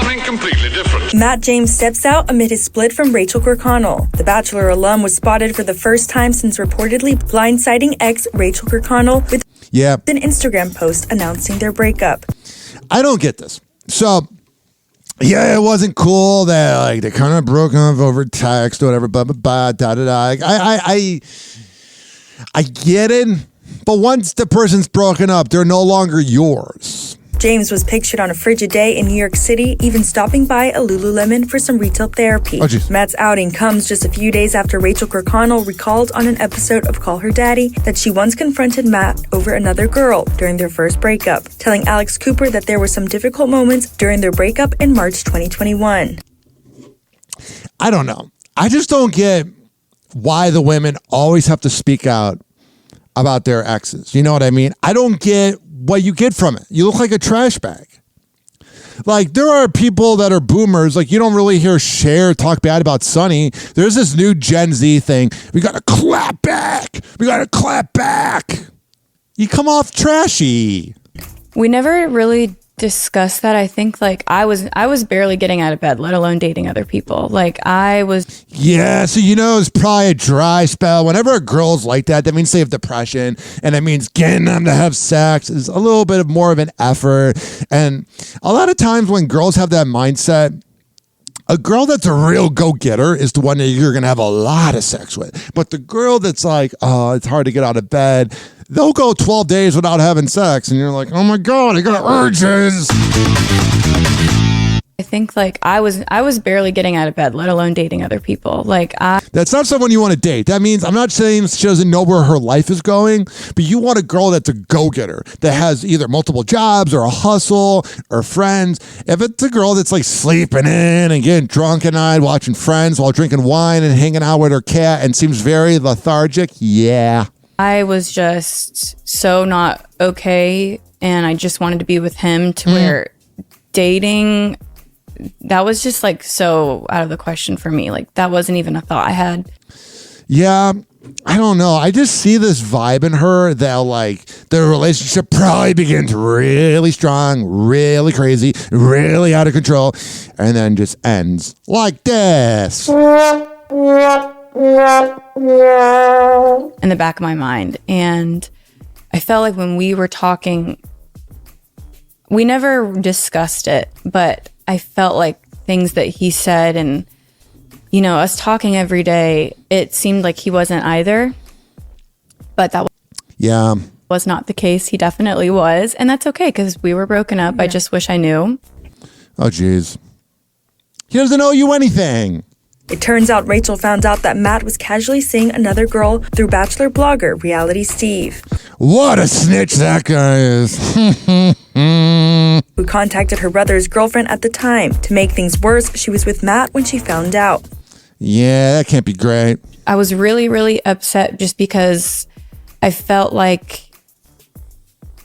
something completely different. Matt James steps out amid his split from Rachael Kirkconnell. The Bachelor alum was spotted for the first time since reportedly blindsiding ex Rachael Kirkconnell with an Instagram post announcing their breakup. I don't get this. So, yeah, it wasn't cool that like they kind of broke up over text or whatever, I get it, but once the person's broken up, they're no longer yours. James was pictured on a frigid day in New York City, even stopping by a Lululemon for some retail therapy. Matt's outing comes just a few days after Rachael Kirkconnell recalled on an episode of Call Her Daddy that she once confronted Matt over another girl during their first breakup, telling Alex Cooper that there were some difficult moments during their breakup in March 2021. I don't know. I just don't get why the women always have to speak out about their exes. You know what I mean? I don't get what you get from it. You look like a trash bag. Like, there are people that are boomers, like you don't really hear Cher talk bad about Sonny. There's this new Gen Z thing. We gotta clap back. We gotta clap back. You come off trashy. We never really discussed that. I think like I was barely getting out of bed, let alone dating other people. Like I was. Yeah, so you know it's probably a dry spell. Whenever a girl's like that, that means they have depression, and it means getting them to have sex is a little bit more of an effort. And a lot of times when girls have that mindset, a girl that's a real go-getter is the one that you're going to have a lot of sex with. But the girl that's like, oh, it's hard to get out of bed, they'll go 12 days without having sex. And you're like, oh my God, I got urges. I think like I was barely getting out of bed, let alone dating other people. That's not someone you want to date. That means, I'm not saying she doesn't know where her life is going, but you want a girl that's a go-getter, that has either multiple jobs or a hustle or friends. If it's a girl that's like sleeping in and getting drunk at night, watching Friends while drinking wine and hanging out with her cat and seems very lethargic, yeah. I was just so not okay, and I just wanted to be with him to where dating, that was just like so out of the question for me. Like that wasn't even a thought I had. Yeah, I don't know. I just see this vibe in her that like the relationship probably begins really strong, really crazy, really out of control, and then just ends like this. In the back of my mind. And I felt like when we were talking, we never discussed it, but I felt like things that he said and, you know, us talking every day, it seemed like he wasn't either. But that was not the case. He definitely was. And that's okay because we were broken up. Yeah. I just wish I knew. Oh, geez. He doesn't owe you anything. It turns out Rachael found out that Matt was casually seeing another girl through Bachelor blogger Reality Steve. What a snitch that guy is. Who contacted her brother's girlfriend at the time. To make things worse, she was with Matt when she found out. Yeah, that can't be great. I was really, really upset just because I felt like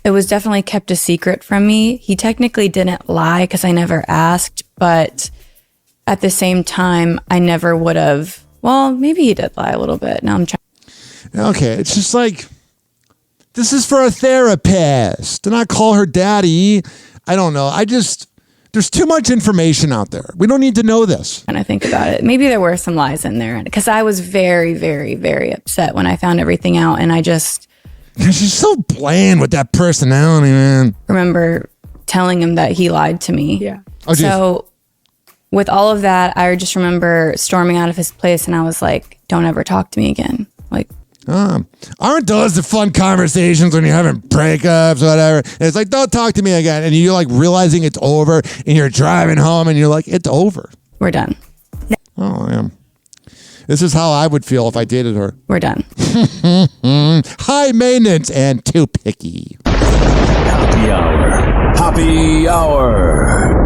it was definitely kept a secret from me. He technically didn't lie because I never asked, but at the same time, I never would have. Well, maybe he did lie a little bit. Now I'm trying. Okay, it's just like, this is for a therapist. Do not call her daddy. I don't know. There's too much information out there. We don't need to know this. And I think about it. Maybe there were some lies in there. Because I was very, very, very upset when I found everything out. And I just... She's so bland with that personality, man. Remember telling him that he lied to me. Yeah. Oh, so with all of that, I just remember storming out of his place and I was like, don't ever talk to me again. Like, aren't those the fun conversations when you're having breakups or whatever? And it's like, don't talk to me again. And you're like realizing it's over and you're driving home and you're like, it's over. We're done. Oh, yeah. This is how I would feel if I dated her. We're done. High maintenance and too picky. Happy hour. Happy hour.